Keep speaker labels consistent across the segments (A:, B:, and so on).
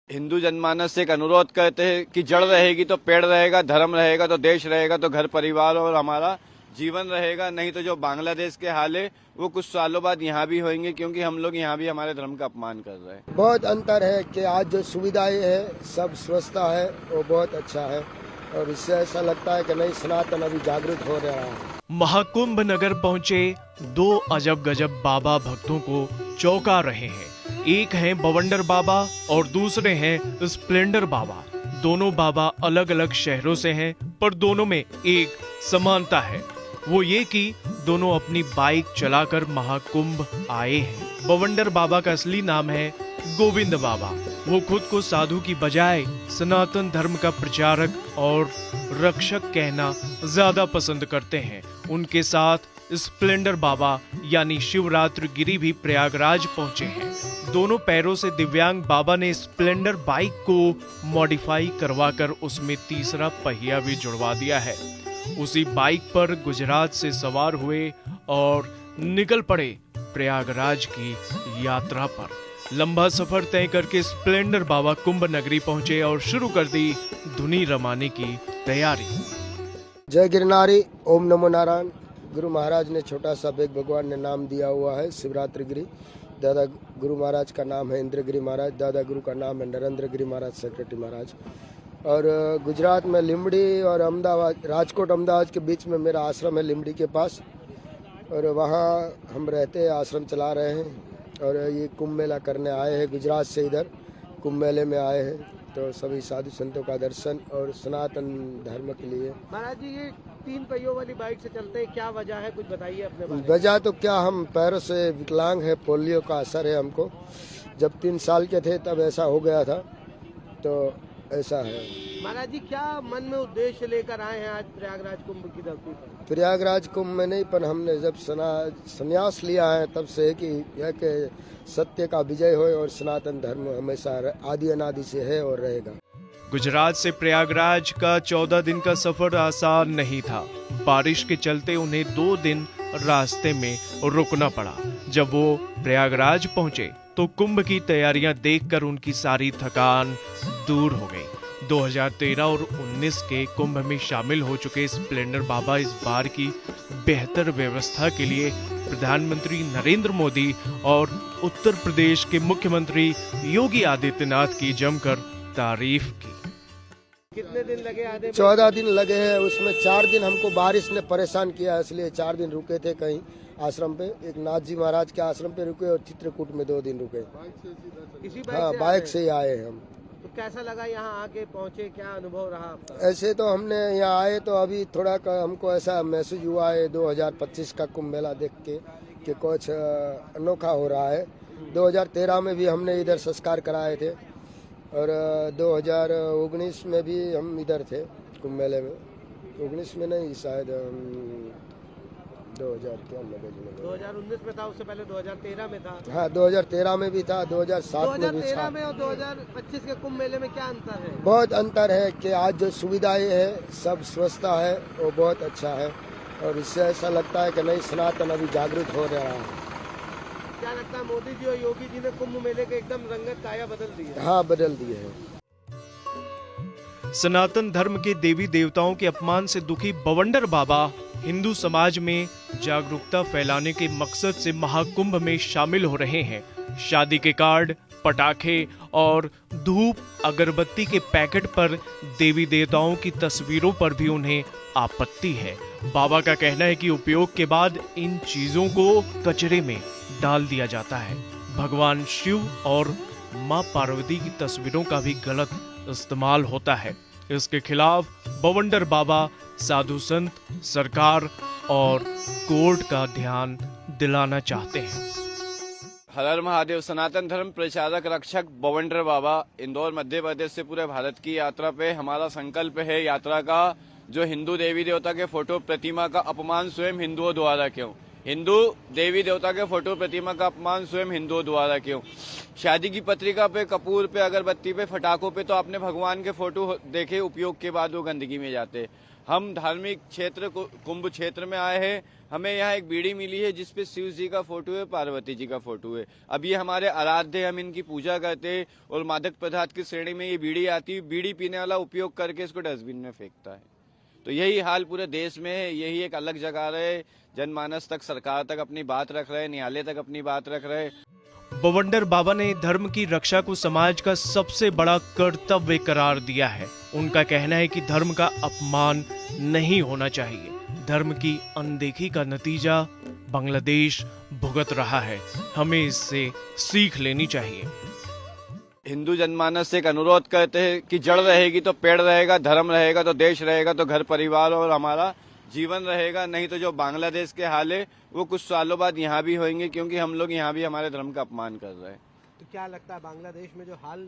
A: हिंदू जनमानस से एक अनुरोध करते हैं कि जड़ रहेगी तो पेड़ रहेगा, धर्म रहेगा तो देश रहेगा, तो घर परिवार और हमारा जीवन रहेगा। नहीं तो जो बांग्लादेश के हाल है वो कुछ सालों बाद यहाँ भी होंगे, क्योंकि हम लोग यहाँ भी हमारे धर्म का अपमान कर रहे हैं।
B: बहुत अंतर है कि आज जो सुविधाएं है, सब व्यवस्था है, वो बहुत अच्छा है और इससे ऐसा लगता है कि नहीं, सनातन अभी जागृत हो रहा है।
C: महाकुंभ नगर पहुंचे दो अजब गजब बाबा भक्तों को चौंका रहे हैं। एक हैं बवंडर बाबा और दूसरे हैं स्प्लेंडर बाबा। दोनों बाबा अलग अलग शहरों से हैं, पर दोनों में एक समानता है, वो ये कि दोनों अपनी बाइक चलाकर महाकुंभ आए हैं। बवंडर बाबा का असली नाम है गोविंद बाबा। वो खुद को साधु की बजाय सनातन धर्म का प्रचारक और रक्षक कहना ज्यादा पसंद करते हैं। उनके साथ स्प्लेंडर बाबा यानी शिवरात्रि गिरी भी प्रयागराज पहुंचे हैं। दोनों पैरों से दिव्यांग बाबा ने स्प्लेंडर बाइक को मॉडिफाई करवाकर उसमें तीसरा पहिया भी जुड़वा दिया है। उसी बाइक पर गुजरात से सवार हुए और निकल पड़े प्रयागराज की यात्रा पर। लंबा सफर तय करके स्प्लेंडर बाबा कुंभ नगरी पहुंचे और शुरू कर दी धुनी रमाने की तैयारी।
B: जय गिरनारी, ओम नमो नारायण। गुरु महाराज ने छोटा सा बेग भगवान ने नाम दिया हुआ है शिवरात्रि गिरी। दादा गुरु महाराज का नाम है इंद्रगिरी महाराज, दादा गुरु का नाम है नरेंद्र गिरी महाराज, सेक्रेटरी महाराज। और गुजरात में लिमड़ी और अहमदाबाद, राजकोट अहमदाबाद के बीच में मेरा आश्रम है लिमड़ी के पास, और वहाँ हम रहते हैं, आश्रम चला रहे हैं। और ये कुंभ मेला करने आए हैं, गुजरात से इधर कुंभ मेले में आए हैं, तो सभी साधु संतों का दर्शन और सनातन धर्म के लिए।
D: महाराज जी, ये 3 पहियों वाली बाइक से चलते हैं, क्या वजह है, कुछ बताइए अपने बारे में।
B: वजह तो क्या, हम पैरों से विकलांग है, पोलियो का असर है हमको। जब 3 साल के थे तब ऐसा हो गया था, तो ऐसा है।
D: महाराज जी, क्या मन में उद्देश्य लेकर आए हैं आज प्रयागराज कुंभ की धरती पर?
B: प्रयागराज कुंभ में नहीं, पर हमने जब संन्यास लिया है तब से कि यह कि सत्य का विजय हो और सनातन धर्म हमेशा आदि अनादि से है और रहेगा।
C: गुजरात से प्रयागराज का 14 दिन का सफर आसान नहीं था। बारिश के चलते उन्हें 2 दिन रास्ते में रुकना पड़ा। जब वो प्रयागराज पहुंचे तो कुंभ की तैयारियां देखकर उनकी सारी थकान दूर हो गई। 2013 और 19 के कुंभ में शामिल हो चुके स्प्लेंडर बाबा इस बार की बेहतर व्यवस्था के लिए प्रधानमंत्री नरेंद्र मोदी और उत्तर प्रदेश के मुख्यमंत्री योगी आदित्यनाथ की जमकर तारीफ की।
D: कितने दिन लगे आधे?
B: 14 दिन लगे हैं, उसमें 4 दिन हमको बारिश ने परेशान किया, इसलिए 4 दिन रुके थे कहीं आश्रम पे। एक नाथ जी महाराज के आश्रम पे रुके और चित्रकूट में 2 दिन रुके। हाँ, बाइक से ही आए हम।
D: तो कैसा लगा यहाँ आके पहुँचे, क्या अनुभव रहा आपका?
B: ऐसे तो हमने यहाँ आए तो अभी थोड़ा हमको ऐसा महसूस हुआ है 2025 का कुंभ मेला देख के कि कुछ अनोखा हो रहा है। 2013 में भी हमने इधर संस्कार कराए थे और 2019 में भी हम इधर थे कुंभ मेले में। 19 में नहीं, शायद
D: 2019 में था, उससे पहले 2013 में था।
B: हाँ, 2013 में भी था, 2007 में भी था।
D: 2013 में और 2025 के कुंभ मेले में क्या अंतर है?
B: बहुत अंतर है कि आज जो सुविधाएं है, सब व्यवस्था है, वो बहुत अच्छा है और इससे ऐसा लगता है कि नहीं, सनातन अभी जागृत हो रहा है।
D: क्या लगता है, मोदी जी और योगी जी ने कुंभ मेले के एकदम रंगत काया बदल दी है?
B: हाँ, बदल दिए हैं।
C: सनातन धर्म के देवी देवताओं के अपमान से दुखी बवंडर बाबा हिंदू समाज में जागरूकता फैलाने के मकसद से महाकुंभ में शामिल हो रहे हैं। शादी के कार्ड, पटाखे और धूप अगरबत्ती के पैकेट पर देवी देवताओं की तस्वीरों पर भी उन्हें आपत्ति है। बाबा का कहना है कि उपयोग के बाद इन चीजों को कचरे में डाल दिया जाता है। भगवान शिव और मां पार्वती की तस्वीरों का भी गलत इस्तेमाल होता है। इसके खिलाफ बवंडर बाबा साधु संत, सरकार और कोर्ट का ध्यान दिलाना चाहते हैं।
A: हर हर महादेव। सनातन धर्म प्रचारक रक्षक बवंडर बाबा इंदौर मध्य प्रदेश से पूरे भारत की यात्रा पे हमारा संकल्प है यात्रा का, जो हिंदू देवी देवता के फोटो प्रतिमा का अपमान स्वयं हिंदुओं द्वारा क्यों, हिंदू देवी देवता के फोटो प्रतिमा का अपमान स्वयं हिंदुओं द्वारा क्यों। शादी की पत्रिका पे, कपूर पे, अगरबत्ती पे, फटाकों पे तो आपने भगवान के फोटो देखे, उपयोग के बाद वो गंदगी में जाते। हम धार्मिक क्षेत्र कुंभ क्षेत्र में आए हैं। हमें यहाँ एक बीड़ी मिली है जिसपे शिव जी का फोटो है, पार्वती जी का फोटो है। अब ये हमारे आराध्य, हम इनकी पूजा करते हैं और मादक पदार्थ की श्रेणी में ये बीड़ी आती है। बीड़ी पीने वाला उपयोग करके इसको डस्टबिन में फेंकता है। तो यही हाल पूरे देश में है। यही एक अलग जगह रहे, जनमानस तक, सरकार तक अपनी बात रख रहे, न्यायालय तक अपनी बात रख रहे।
C: बवंडर बाबा ने धर्म की रक्षा को समाज का सबसे बड़ा कर्तव्य करार दिया है। उनका कहना है कि धर्म का अपमान नहीं होना चाहिए। धर्म की अनदेखी का नतीजा बांग्लादेश भुगत रहा है। हमें इससे सीख लेनी चाहिए।
A: हिंदू जनमानस से एक अनुरोध करते हैं कि जड़ रहेगी तो पेड़ रहेगा, धर्म रहेगा तो देश रहेगा, तो घर परिवार और हमारा जीवन रहेगा। नहीं तो जो बांग्लादेश के हाल है वो कुछ सालों बाद यहाँ भी होंगे, क्योंकि हम लोग यहाँ भी हमारे धर्म का अपमान कर रहे हैं।
D: तो क्या लगता है बांग्लादेश में जो हाल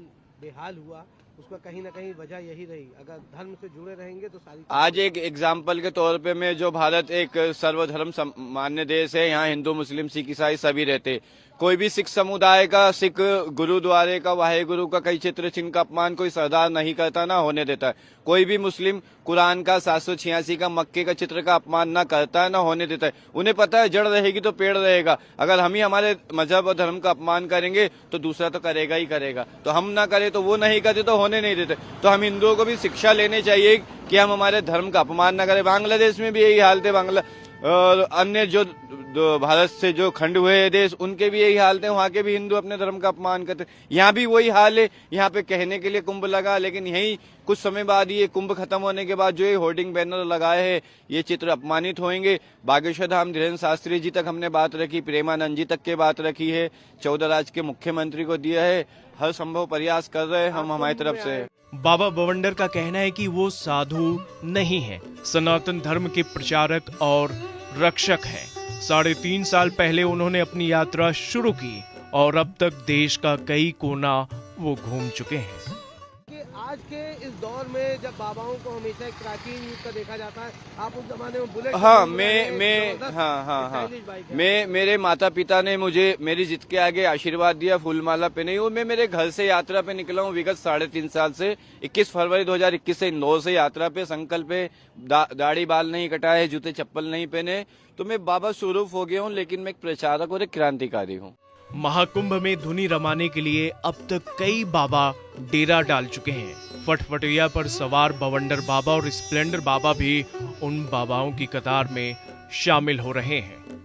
D: बेहाल हुआ उसका कहीं ना कहीं वजह यही रही? अगर धर्म से जुड़े रहेंगे तो सारी
A: आज एक एग्जाम्पल के तौर पे मैं, जो भारत एक सर्वधर्म मान्य देश है, यहाँ हिंदू, मुस्लिम, सिख, ईसाई सभी रहते। कोई भी सिख समुदाय का, सिख गुरुद्वारे का, वाहेगुरु का कई चित्र चिन्ह का अपमान कोई सरदार नहीं करता, ना होने देता है। कोई भी मुस्लिम कुरान का 786 का, मक्के का चित्र का अपमान ना करता है, ना होने देता है। उन्हें पता है जड़ रहेगी तो पेड़ रहेगा। अगर हम ही हमारे मजहब और धर्म का अपमान करेंगे तो दूसरा तो करेगा ही करेगा। तो हम ना करें तो वो नहीं करते, तो होने नहीं देते। तो हम हिंदुओं को भी शिक्षा लेनी चाहिए कि हम हमारे धर्म का अपमान न करें। बांग्लादेश में भी यही हाल थे, और अन्य जो भारत से जो खंड हुए देश, उनके भी यही हाल थे। वहाँ के भी हिंदू अपने धर्म का अपमान करते। यहाँ भी वही हाल है। यहाँ पे कहने के लिए कुंभ लगा, लेकिन यही कुछ समय बाद, ये कुंभ खत्म होने के बाद जो ये होर्डिंग बैनर लगाए हैं, ये चित्र अपमानित होंगे। बागेश्वर धाम धीरेन्द्र शास्त्री जी तक हमने बात रखी, प्रेमानंद जी तक के बात रखी है, 14 राज्य के मुख्यमंत्री को दिया है। हर संभव प्रयास कर रहे हैं हम हमारी तरफ से।
C: बाबा बवंडर का कहना है कि वो साधु नहीं है, सनातन धर्म के प्रचारक और रक्षक हैं। 3.5 साल पहले उन्होंने अपनी यात्रा शुरू की और अब तक देश का कई कोना वो घूम चुके हैं।
D: कि आज के इस दौर में जब बाबाओं को हमेशा एक प्राचीन युग का देखा जाता है, आप उस जमाने में बुलेट,
A: हाँ, मेरे माता पिता ने मुझे मेरी जिद के आगे आशीर्वाद दिया, फूलमाला पहनाई, और मैं मेरे घर से यात्रा पे निकला हूँ विगत 3.5 साल से। 21 फरवरी 2021 से इंदौर से यात्रा पे, संकल्प पे, दाढ़ी बाल नहीं कटाए, जूते चप्पल नहीं पहने। तो मैं बाबा स्वरूप हो गया हूँ, लेकिन मैं एक प्रचारक और एक क्रांतिकारी हूँ।
C: महाकुंभ में धुनी रमाने के लिए अब तक कई बाबा डेरा डाल चुके हैं। फटफटिया पर सवार बवंडर बाबा और स्प्लेंडर बाबा भी उन बाबाओं की कतार में शामिल हो रहे हैं।